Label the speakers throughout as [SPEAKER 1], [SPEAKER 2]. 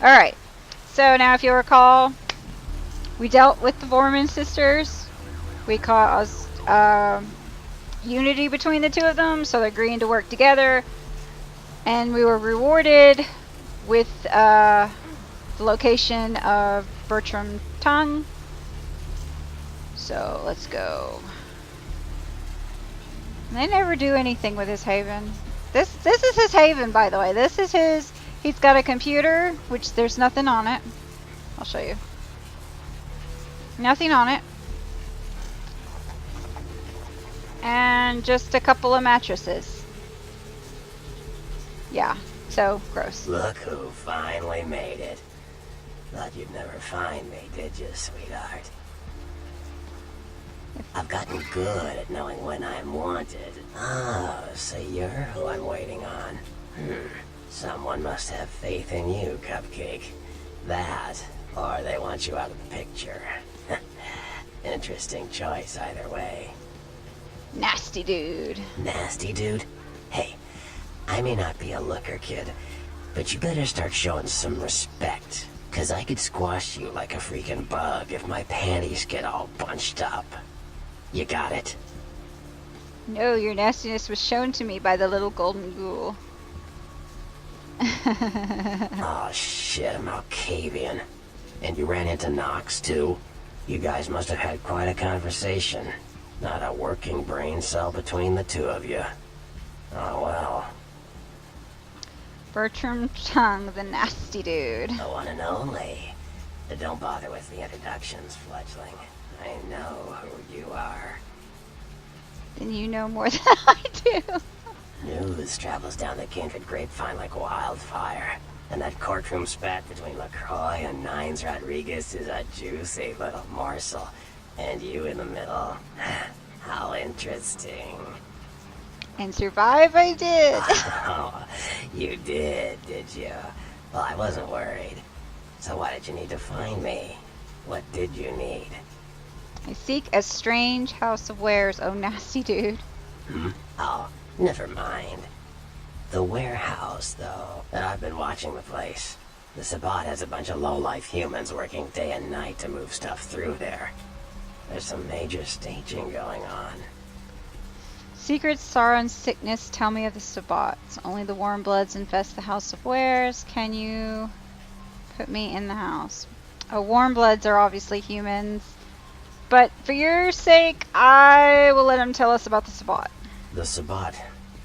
[SPEAKER 1] Alright, so now if you recall, we dealt with the Vorman sisters. We caused unity between the two of them, so they're agreeing to work together. And we were rewarded with the location of Bertram Tongue. So let's go. They never do anything with his haven. This is his haven, by the way. This is his. He's got a computer, which there's nothing on it. I'll show you. Nothing on it. And just a couple of mattresses. Yeah, so gross.
[SPEAKER 2] Look who finally made it. Thought you'd never find me, did you, sweetheart? I've gotten good at knowing when I'm wanted. Oh, so you're who I'm waiting on. Someone must have faith in you, Cupcake. That, or they want you out of the picture. Interesting choice either way.
[SPEAKER 1] Nasty dude.
[SPEAKER 2] Nasty dude? Hey, I may not be a looker, kid, but you better start showing some respect. 'Cause I could squash you like a freaking bug if my panties get all bunched up. You got it?
[SPEAKER 1] No, your nastiness was shown to me by the little golden ghoul.
[SPEAKER 2] Oh shit, I'm Malkavian. And you ran into Nox too? You guys must have had quite a conversation. Not a working brain cell between the two of you. Oh well.
[SPEAKER 1] Bertram Tongue, the nasty dude.
[SPEAKER 2] The one and only. Don't bother with the introductions, fledgling. I know who you are.
[SPEAKER 1] Then you know more than I do.
[SPEAKER 2] News travels down the kindred grapevine like wildfire. And that courtroom spat between LaCroix and Nines Rodriguez is a juicy little morsel. And you in the middle. How interesting.
[SPEAKER 1] And survive I did.
[SPEAKER 2] Oh, you did you? Well, I wasn't worried. So why did you need to find me? What did you need?
[SPEAKER 1] I seek a strange house of wares, oh nasty dude.
[SPEAKER 2] Oh, never mind. The warehouse, though, that I've been watching the place. The Sabbat has a bunch of low-life humans working day and night to move stuff through there. There's some major staging going on.
[SPEAKER 1] Secrets, sorrow, and sickness tell me of the Sabbats. Only the warm bloods infest the house of wares. Can you put me in the house? Oh, warm bloods are obviously humans. But for your sake, I will let him tell us about the Sabbat.
[SPEAKER 2] The Sabbat?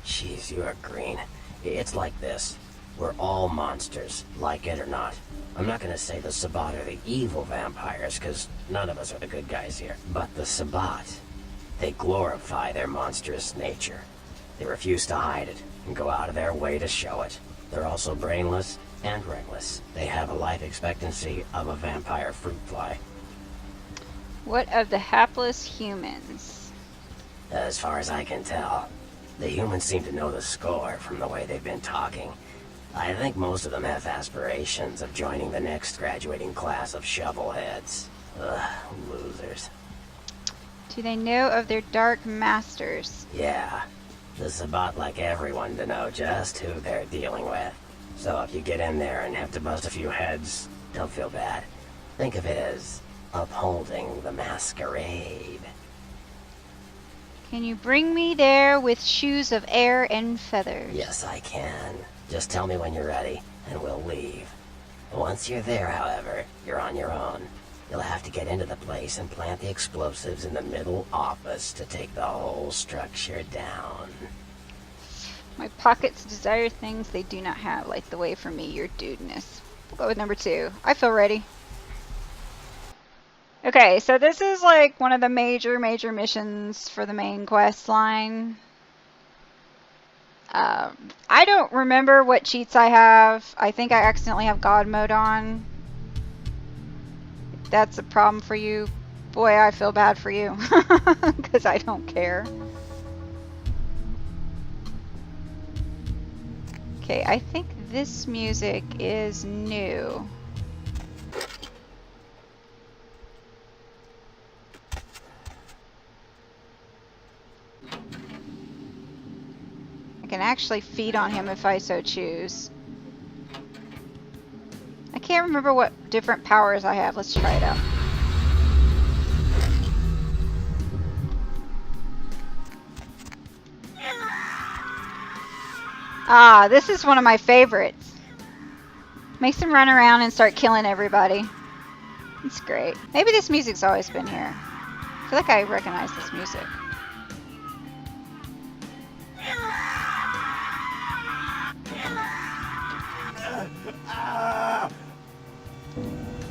[SPEAKER 2] Jeez, you are green. It's like this. We're all monsters, like it or not. I'm not gonna say the Sabbat are the evil vampires, because none of us are the good guys here. But the Sabbat, they glorify their monstrous nature. They refuse to hide it, and go out of their way to show it. They're also brainless and reckless. They have a life expectancy of a vampire fruit fly.
[SPEAKER 1] What of the hapless humans?
[SPEAKER 2] As far as I can tell, the humans seem to know the score from the way they've been talking. I think most of them have aspirations of joining the next graduating class of shovelheads. Ugh, losers.
[SPEAKER 1] Do they know of their dark masters?
[SPEAKER 2] Yeah, the Sabbat like everyone to know just who they're dealing with. So if you get in there and have to bust a few heads, don't feel bad. Think of it as upholding the Masquerade.
[SPEAKER 1] Can you bring me there with shoes of air and feathers?
[SPEAKER 2] Yes, I can. Just tell me when you're ready, and we'll leave. Once you're there, however, you're on your own. You'll have to get into the place and plant the explosives in the middle office to take the whole structure down.
[SPEAKER 1] My pockets desire things they do not have, like the way for me, your dudeness. We'll go with number 2. I feel ready. Okay, so this is like one of the major missions for the main quest line. I don't remember what cheats I have. I think I accidentally have God mode on. If that's a problem for you, boy, I feel bad for you. Because I don't care. Okay, I think this music is new. I can actually feed on him if I so choose. I can't can't remember what different powers I have. Let's try it out. Ah, this is one of my favorites. Makes him run around and start killing everybody. It's great. Maybe this music's always been here. I feel like I recognize this music.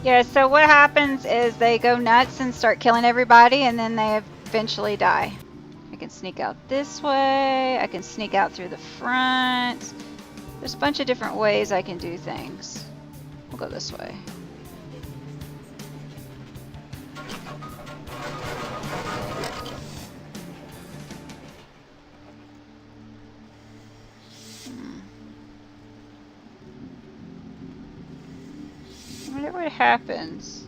[SPEAKER 1] Yeah, so what happens is they go nuts and start killing everybody, and then they eventually die. I can sneak out this way. I can sneak out through the front. There's a bunch of different ways I can do things. We'll go this way. I wonder what happens.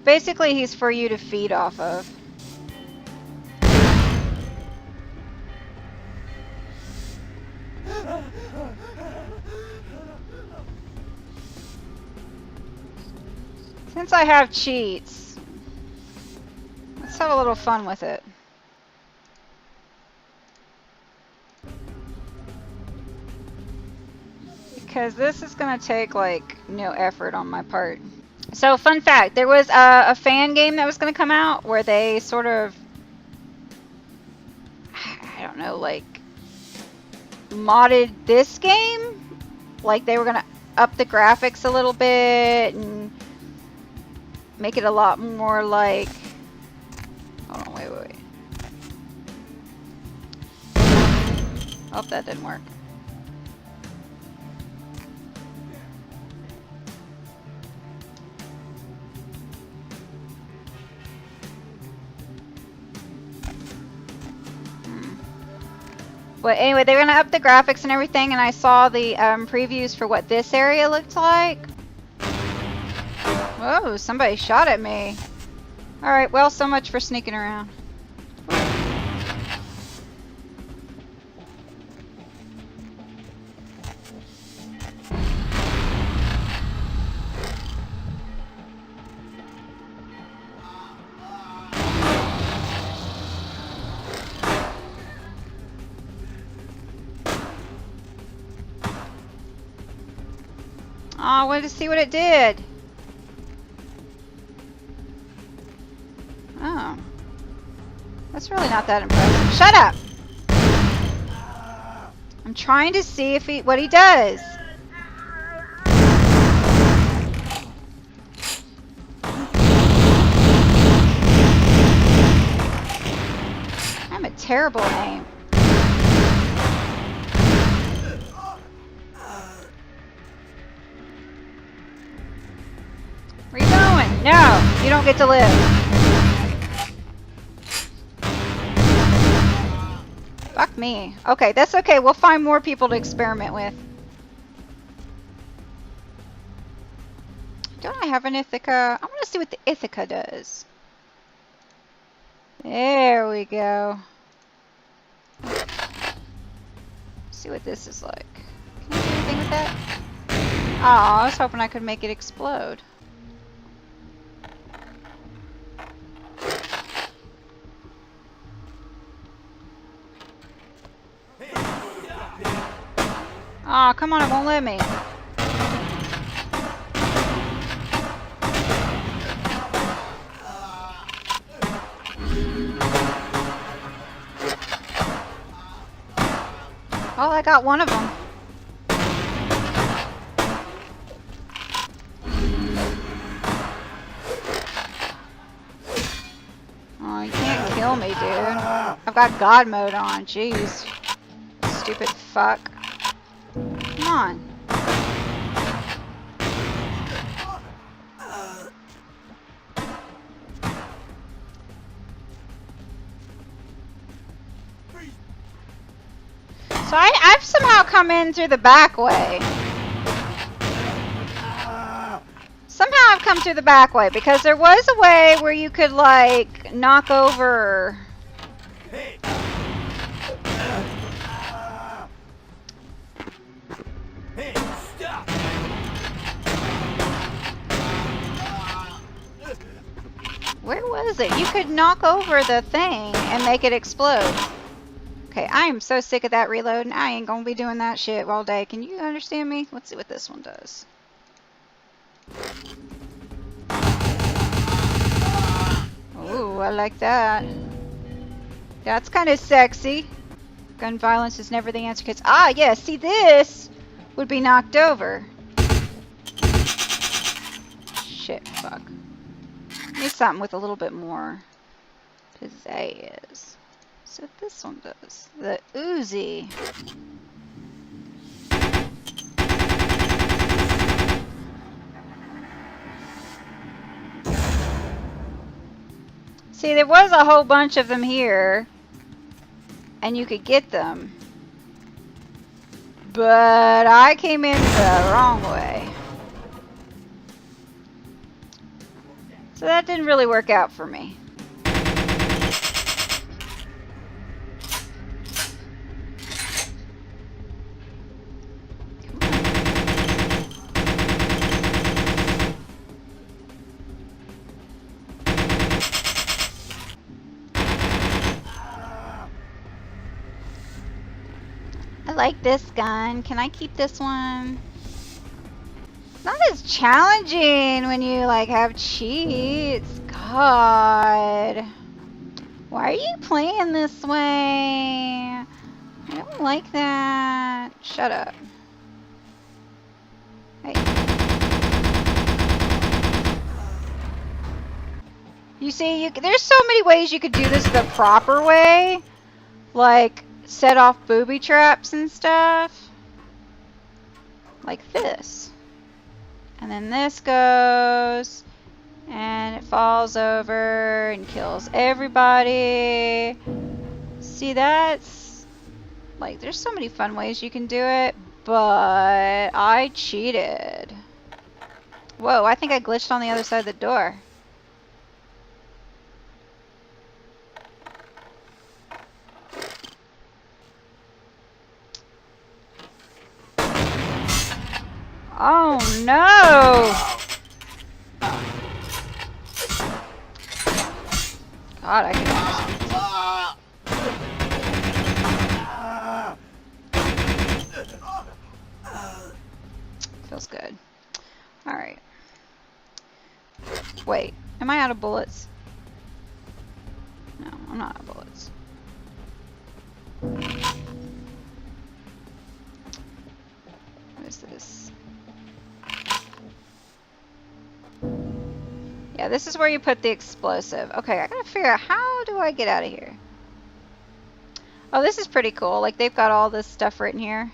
[SPEAKER 1] Basically, he's for you to feed off of. Since I have cheats, let's have a little fun with it. Because this is going to take, like, no effort on my part. So, fun fact, there was a fan game that was going to come out where they sort of, I don't know, like, modded this game. Like, they were going to up the graphics a little bit and make it a lot more like, hold on, wait. Oh, that didn't work. But anyway, they were gonna up the graphics and everything, and I saw the previews for what this area looked like. Whoa, somebody shot at me. Alright, well, so much for sneaking around. Oh, I wanted to see what it did. Oh. That's really not that impressive. Shut up! I'm trying to see if what he does. I'm a terrible aim. Where you going? No, you don't get to live. Fuck me. Okay, that's okay. We'll find more people to experiment with. Don't I have an Ithaca? I want to see what the Ithaca does. There we go. See what this is like. Can I do anything with that? Oh, I was hoping I could make it explode. Aw, oh, come on, it won't let me. Oh, I got one of them. Oh, you can't kill me, dude. I've got God mode on, jeez. Stupid fuck. Come on. So I've somehow come in through the back way. Somehow I've come through the back way because there was a way where you could like knock over. Where was it? You could knock over the thing and make it explode. Okay, I am so sick of that reload, and I ain't gonna be doing that shit all day. Can you understand me? Let's see what this one does. Ooh, I like that. That's kind of sexy. Gun violence is never the answer, kids. Ah, yeah, see, this would be knocked over. Shit, fuck. Need something with a little bit more pizzazz. So this one does. The Uzi. See, there was a whole bunch of them here, and you could get them. But I came in the wrong way. So that didn't really work out for me. I like this gun. Can I keep this one? Not as challenging when you like have cheats. God. Why are you playing this way? I don't like that. Shut up. Hey. You see, there's so many ways you could do this the proper way. Like, set off booby traps and stuff. Like this. And then this goes, and it falls over and kills everybody. See, that's, like, there's so many fun ways you can do it, but I cheated. Whoa, I think I glitched on the other side of the door. Oh no! God, I can almost... Feels good. Alright. Wait, am I out of bullets? No, I'm not out of bullets. What is this? Yeah, this is where you put the explosive. Okay, I gotta figure out, how do I get out of here? Oh, this is pretty cool. Like, they've got all this stuff written here.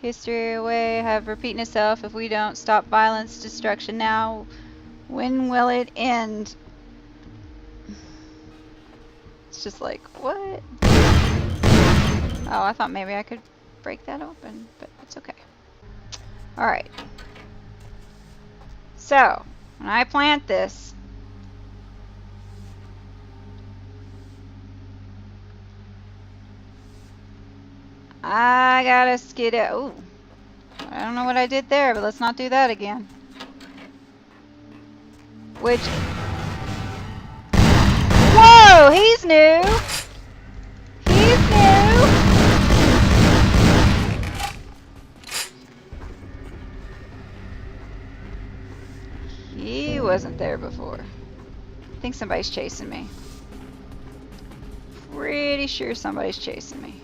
[SPEAKER 1] History away, have repeating itself. If we don't stop violence, destruction now, when will it end? It's just like, what? Oh, I thought maybe I could break that open, but it's okay. Alright. So, when I plant this, I gotta skid it. Ooh. I don't know what I did there, but let's not do that again. Which... Whoa! He's new! He's new! He wasn't there before. I think somebody's chasing me. Pretty sure somebody's chasing me.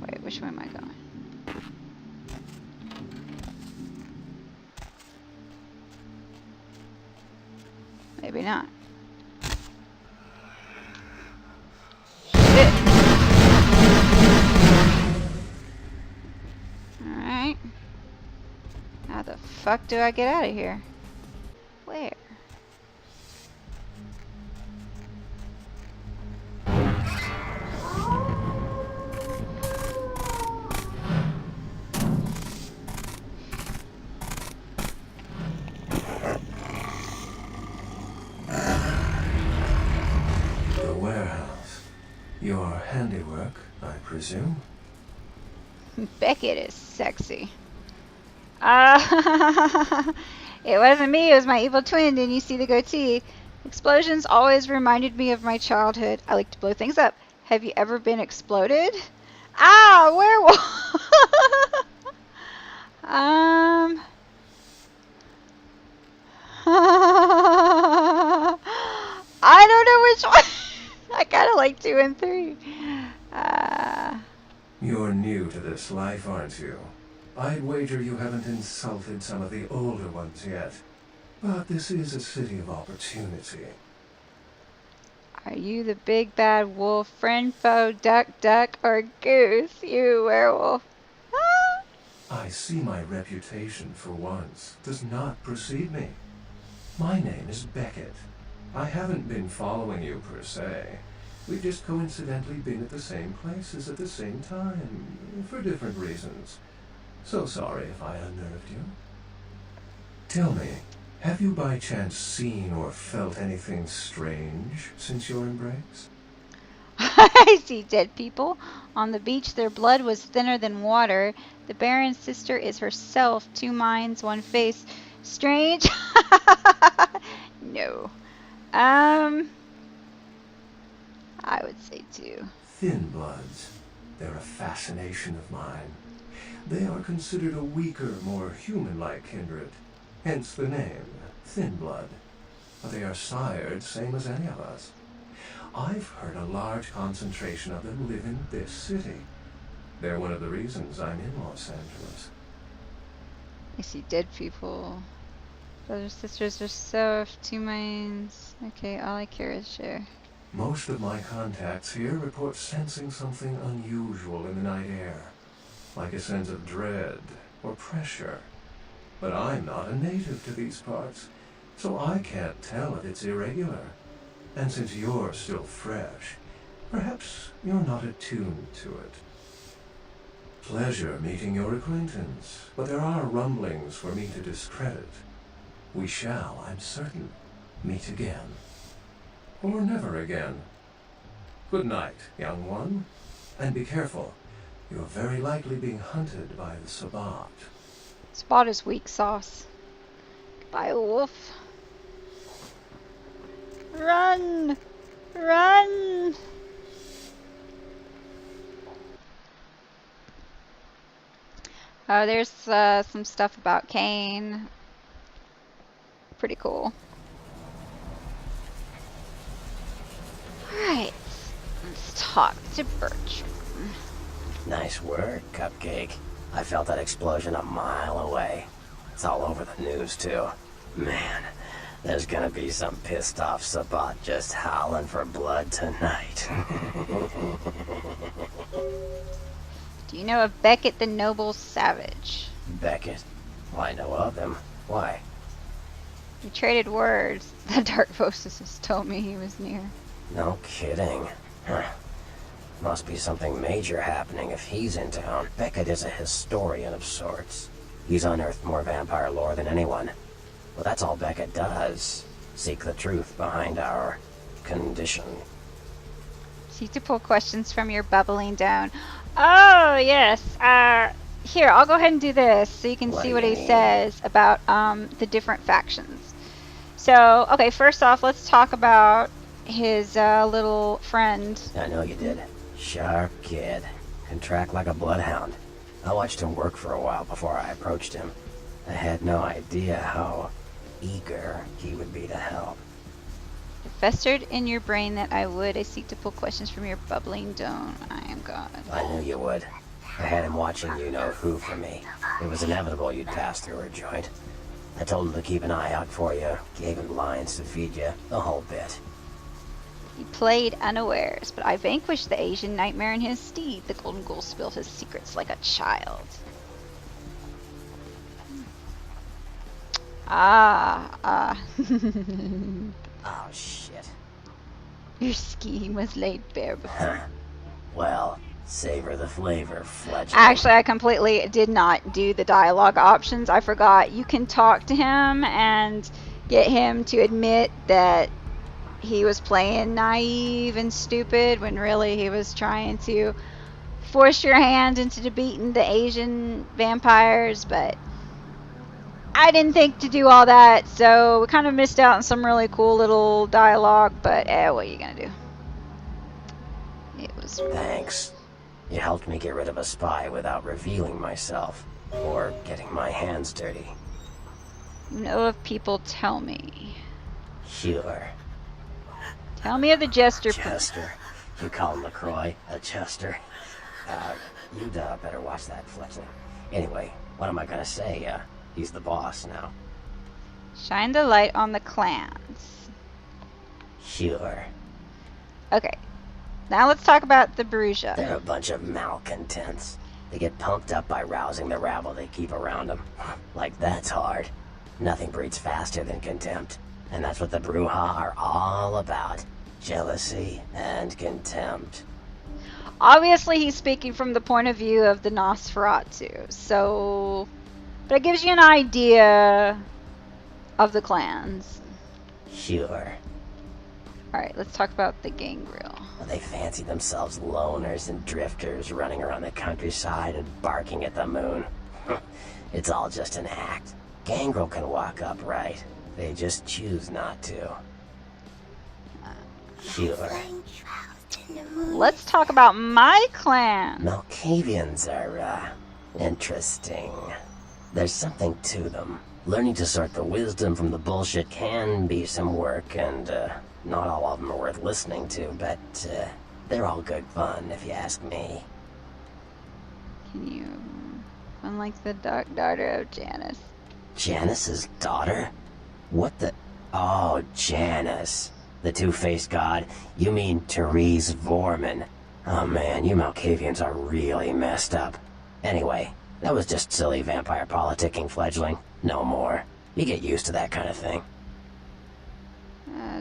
[SPEAKER 1] Wait, which way am I going? Maybe not. Shit. Alright. How the fuck do I get out of here? Where?
[SPEAKER 3] The warehouse. Your handiwork, I presume?
[SPEAKER 1] Beckett is sexy. It wasn't me, it was my evil twin. Didn't you see the goatee? Explosions always reminded me of my childhood. I like to blow things up. Have you ever been exploded? Ah, werewolf! I don't know which one. I kind of like 2 and 3.
[SPEAKER 3] You're new to this life, aren't you? I'd wager you haven't insulted some of the older ones yet. But this is a city of opportunity.
[SPEAKER 1] Are you the big bad wolf, friend, foe, duck, or goose, you werewolf?
[SPEAKER 3] I see my reputation for once does not precede me. My name is Beckett. I haven't been following you per se. We've just coincidentally been at the same places at the same time, for different reasons. So sorry if I unnerved you. Tell me, have you by chance seen or felt anything strange since your embrace?
[SPEAKER 1] I see dead people. On the beach, their blood was thinner than water. The Baron's sister is herself, 2 minds, 1 face. Strange? No. I would say 2.
[SPEAKER 3] Thin bloods. They're a fascination of mine. They are considered a weaker, more human-like kindred. Hence the name, Thin Blood. But they are sired same as any of us. I've heard a large concentration of them live in this city. They're one of the reasons I'm in Los Angeles.
[SPEAKER 1] I see dead people. Brothers, sisters are so 2 minds. Okay, all I care is share.
[SPEAKER 3] Most of my contacts here report sensing something unusual in the night air, like a sense of dread or pressure. But I'm not a native to these parts, so I can't tell if it's irregular. And since you're still fresh, perhaps you're not attuned to it. Pleasure meeting your acquaintance, but there are rumblings for me to discredit. We shall, I'm certain, meet again. Or never again. Good night, young one. And be careful. You're very likely being hunted by the Sabbat.
[SPEAKER 1] Spot is weak sauce. Goodbye, wolf. Run! Run! Oh, there's some stuff about Kane. Pretty cool. Alright, let's talk to Bertram.
[SPEAKER 2] Nice work, Cupcake. I felt that explosion a mile away. It's all over the news, too. Man, there's gonna be some pissed off Sabbat just howling for blood tonight.
[SPEAKER 1] Do you know of Beckett the Noble Savage?
[SPEAKER 2] Beckett? Well, I know of him. Why?
[SPEAKER 1] We traded words. The Dark Voices told me he was near.
[SPEAKER 2] No kidding. Huh. Must be something major happening if he's in town. Beckett is a historian of sorts. He's unearthed more vampire lore than anyone. Well, that's all Beckett does. Seek the truth behind our condition.
[SPEAKER 1] Seek to pull questions from your bubbling down. Oh, yes. Here, I'll go ahead and do this so you can see what he says about the different factions. So, okay, first off, let's talk about his little friend.
[SPEAKER 2] I know you did. Sharp kid. Can track like a bloodhound. I watched him work for a while before I approached him. I had no idea how eager he would be to help.
[SPEAKER 1] It festered in your brain that I would. I seek to pull questions from your bubbling dome. I am God.
[SPEAKER 2] I knew you would. I had him watching you-know-who for me. It was inevitable you'd pass through her joint. I told him to keep an eye out for you, gave him lines to feed you, the whole bit.
[SPEAKER 1] He played unawares, but I vanquished the Asian nightmare in his steed. The golden ghoul spilled his secrets like a child. Oh,
[SPEAKER 2] shit.
[SPEAKER 1] Your scheme was laid bare before.
[SPEAKER 2] Well, savor the flavor, fledgling.
[SPEAKER 1] Actually, I completely did not do the dialogue options. I forgot. You can talk to him and get him to admit that he was playing naive and stupid when really he was trying to force your hand into defeating the Asian vampires, but I didn't think to do all that, so we kind of missed out on some really cool little dialogue, but what are you gonna do? It was...
[SPEAKER 2] Thanks. You helped me get rid of a spy without revealing myself, or getting my hands dirty.
[SPEAKER 1] You know if people tell me.
[SPEAKER 2] Sure.
[SPEAKER 1] Tell me of the jester.
[SPEAKER 2] Chester. You call him LaCroix a Chester. You'd better watch that, Fletchling. Anyway, what am I gonna say? He's the boss now.
[SPEAKER 1] Shine the light on the clans.
[SPEAKER 2] Sure.
[SPEAKER 1] Okay. Now let's talk about the Bruja.
[SPEAKER 2] They're a bunch of malcontents. They get pumped up by rousing the rabble they keep around them. Like, that's hard. Nothing breeds faster than contempt. And that's what the Bruja are all about. Jealousy and contempt.
[SPEAKER 1] Obviously, he's speaking from the point of view of the Nosferatu, so... But it gives you an idea of the clans.
[SPEAKER 2] Sure.
[SPEAKER 1] Alright, let's talk about the Gangrel.
[SPEAKER 2] Well, they fancy themselves loners and drifters running around the countryside and barking at the moon. It's all just an act. Gangrel can walk upright. They just choose not to. Sure.
[SPEAKER 1] Let's talk about my clan.
[SPEAKER 2] Malkavians are, interesting. There's something to them. Learning to sort the wisdom from the bullshit can be some work, and, not all of them are worth listening to, but, they're all good fun, if you ask me.
[SPEAKER 1] Can you... Unlike the dark daughter of Janus.
[SPEAKER 2] Janus's daughter? What the... Oh, Janus. The two-faced god? You mean Therese Vorman. Oh man, you Malkavians are really messed up. Anyway, that was just silly vampire politicking, Fledgling. No more. You get used to that kind of thing.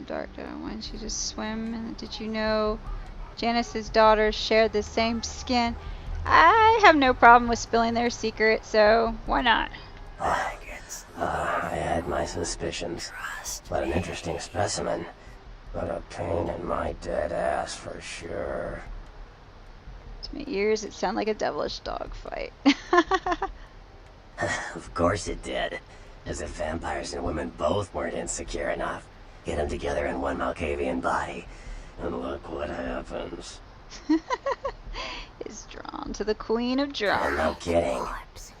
[SPEAKER 1] Dark daughter, why didn't you just swim? And did you know Janus's daughters shared the same skin? I have no problem with spilling their secret, so why not?
[SPEAKER 2] I had my suspicions. But an interesting specimen. But a pain in my dead ass for sure.
[SPEAKER 1] To my ears, it sounded like a devilish dog fight.
[SPEAKER 2] Of course it did. As if vampires and women both weren't insecure enough. Get them together in one Malkavian body, and look what happens.
[SPEAKER 1] Is drawn to the Queen of Drama.
[SPEAKER 2] And no kidding.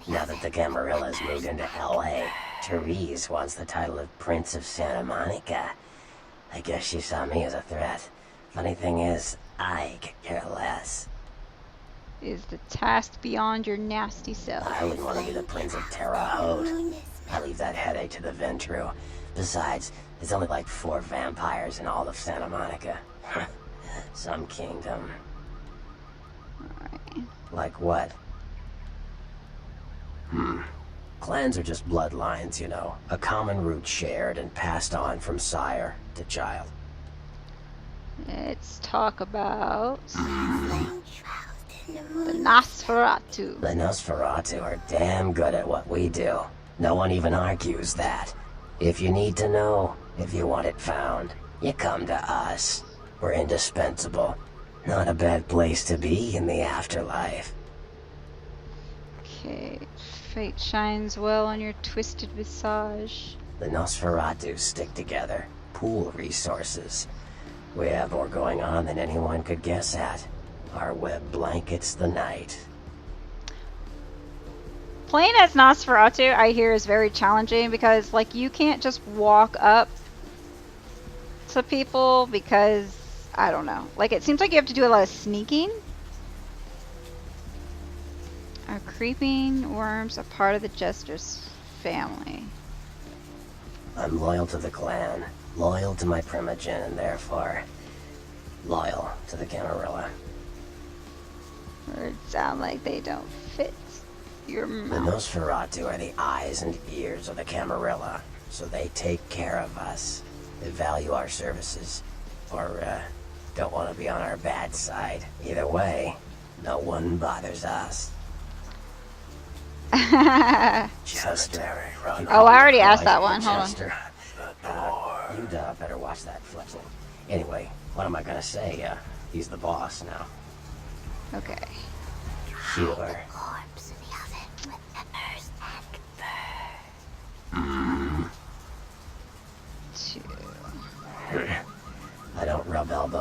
[SPEAKER 2] Now that the Camarillas moved into L.A., Therese wants the title of Prince of Santa Monica. I guess she saw me as a threat. Funny thing is, I could care less.
[SPEAKER 1] Is the task beyond your nasty self?
[SPEAKER 2] I wouldn't want to be the Prince of Terre Haute. I leave that headache to the Ventru. Besides, there's only like 4 vampires in all of Santa Monica. Some kingdom.
[SPEAKER 1] Alright.
[SPEAKER 2] Like what? Clans are just bloodlines, you know. A common root shared and passed on from sire to child.
[SPEAKER 1] Let's talk about the Nosferatu.
[SPEAKER 2] The Nosferatu are damn good at what we do. No one even argues that. If you need to know, if you want it found, you come to us. We're indispensable. Not a bad place to be in the afterlife.
[SPEAKER 1] Okay, fate shines well on your twisted visage.
[SPEAKER 2] The Nosferatu stick together, pool resources. We have more going on than anyone could guess at. Our web blankets the night.
[SPEAKER 1] Playing as Nosferatu, I hear, is very challenging because, like, you can't just walk up to people because, I don't know. Like, it seems like you have to do a lot of sneaking. Are creeping worms a part of the Jester's family?
[SPEAKER 2] I'm loyal to the clan, loyal to my primogen, and therefore loyal to the Camarilla.
[SPEAKER 1] Words sound like they don't fit your
[SPEAKER 2] The
[SPEAKER 1] mouth.
[SPEAKER 2] Nosferatu are the eyes and ears of the Camarilla, so they take care of us. They value our services, or don't want to be on our bad side. Either way, no one bothers us. Chester.
[SPEAKER 1] Oh, I already asked that one. Hold on.
[SPEAKER 2] Chester. You'd better watch that, Fletchling. Anyway, what am I gonna say? He's the boss now.
[SPEAKER 1] Okay.
[SPEAKER 2] Sure.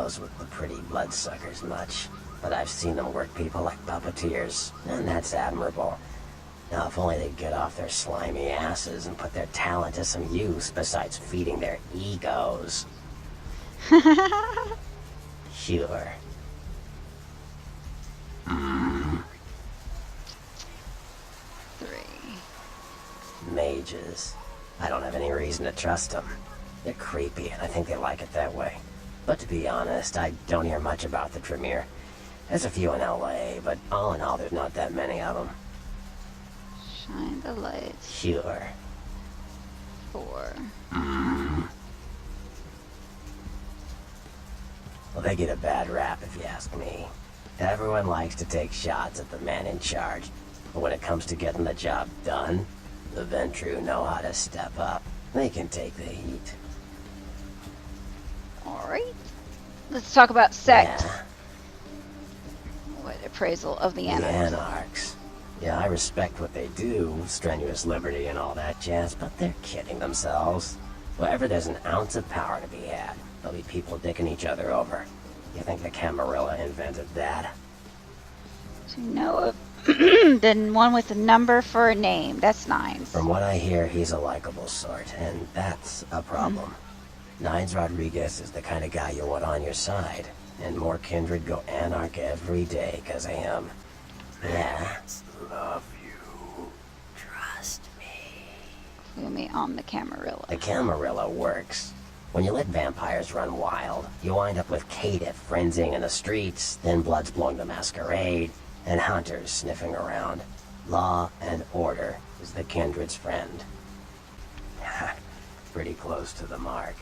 [SPEAKER 2] videos with the pretty bloodsuckers much, but I've seen them work people like puppeteers, and that's admirable. Now, if only they'd get off their slimy asses and put their talent to some use besides feeding their egos. Sure.
[SPEAKER 1] 3.
[SPEAKER 2] Mages. I don't have any reason to trust them. They're creepy, and I think they like it that way. But to be honest, I don't hear much about the Tremere. There's a few in LA, but all in all, there's not that many of them.
[SPEAKER 1] Shine the light.
[SPEAKER 2] Sure.
[SPEAKER 1] 4.
[SPEAKER 2] Well, they get a bad rap if you ask me. Everyone likes to take shots at the man in charge, but when it comes to getting the job done, the Ventru know how to step up. They can take the heat.
[SPEAKER 1] Alright. Let's talk about sect.
[SPEAKER 2] Yeah,
[SPEAKER 1] What appraisal of the
[SPEAKER 2] the
[SPEAKER 1] Anarchs.
[SPEAKER 2] Anarchs. Yeah, I respect what they do, strenuous liberty and all that jazz, but they're kidding themselves. Wherever there's an ounce of power to be had, there'll be people dicking each other over. You think the Camarilla invented that?
[SPEAKER 1] To know of the one with a number for a name. That's 9s.
[SPEAKER 2] From what I hear, he's a likable sort, and that's a problem. Nines Rodriguez is the kind of guy you want on your side, and more kindred go anarch every day because of him. Yeah. Love you. Trust me.
[SPEAKER 1] Clue me on the Camarilla.
[SPEAKER 2] The Camarilla works. When you let vampires run wild, you wind up with caitiff frenzying in the streets, then bloods blowing the Masquerade, and hunters sniffing around. Law and order is the kindred's friend. Pretty close to the mark.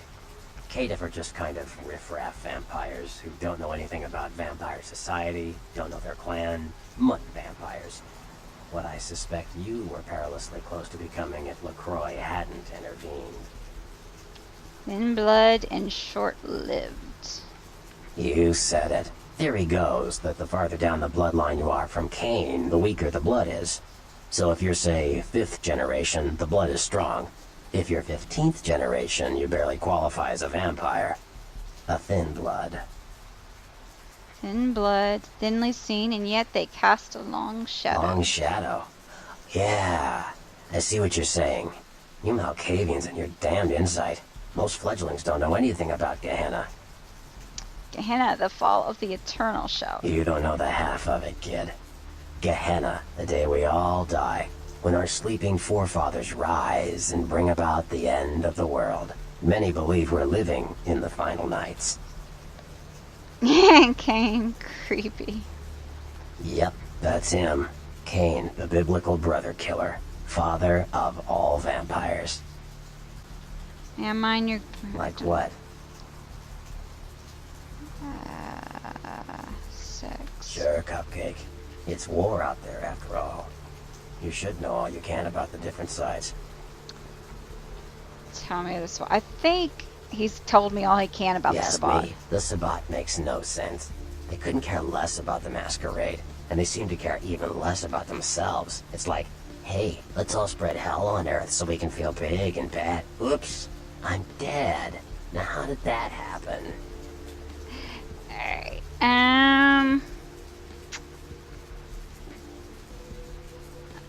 [SPEAKER 2] Caitiff are just kind of riffraff vampires who don't know anything about vampire society, don't know their clan, mutt vampires. What I suspect you were perilously close to becoming if LaCroix hadn't intervened.
[SPEAKER 1] Thin blood and short-lived.
[SPEAKER 2] You said it. Theory goes that the farther down the bloodline you are from Cain, the weaker the blood is. So if you're, say, 5th generation, the blood is strong. If you're 15th generation, you barely qualify as a vampire. A thin blood.
[SPEAKER 1] Thin blood, thinly seen, and yet they cast a long shadow.
[SPEAKER 2] Long shadow. Yeah, I see what you're saying. You Malkavians and your damned insight. Most fledglings don't know anything about Gehenna.
[SPEAKER 1] Gehenna, the fall of the eternal shout.
[SPEAKER 2] You don't know the half of it, kid. Gehenna, the day we all die. When our sleeping forefathers rise and bring about the end of the world. Many believe we're living in the final nights.
[SPEAKER 1] Cain, creepy.
[SPEAKER 2] Yep, that's him. Cain, the biblical brother killer. Father of all vampires.
[SPEAKER 1] Yeah, mine, your...
[SPEAKER 2] Like what?
[SPEAKER 1] Sex.
[SPEAKER 2] Sure, Cupcake. It's war out there, after all. You should know all you can about the different sides.
[SPEAKER 1] Tell me this. I think he's told me all he can about the Sabbat.
[SPEAKER 2] Me, the Sabbat makes no sense. They couldn't care less about the Masquerade, and they seem to care even less about themselves. It's like, hey, let's all spread hell on Earth so we can feel big and bad. Oops, I'm dead. Now how did that happen?
[SPEAKER 1] Alright.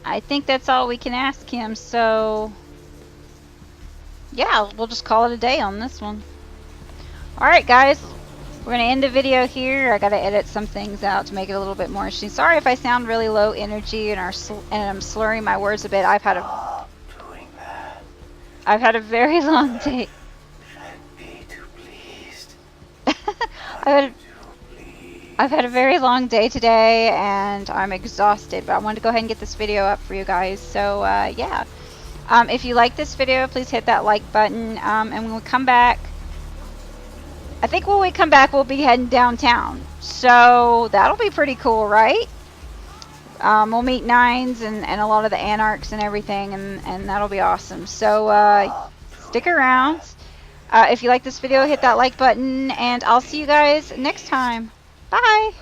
[SPEAKER 1] I think that's all we can ask him, so... yeah, we'll just call it a day on this one. Alright guys, we're going to end the video here. I got to edit some things out to make it a little bit more interesting. Sorry if I sound really low energy and I'm slurring my words a bit. I've had a very long day.
[SPEAKER 2] Be too pleased.
[SPEAKER 1] I've had a very long day today and I'm exhausted, but I wanted to go ahead and get this video up for you guys. So yeah, if you like this video, please hit that like button, and when we come back, I think when we come back we'll be heading downtown, so that'll be pretty cool, right? We'll meet Nines and a lot of the Anarchs and everything, and that'll be awesome. So stick around. If you like this video, hit that like button, and I'll see you guys next time. Bye!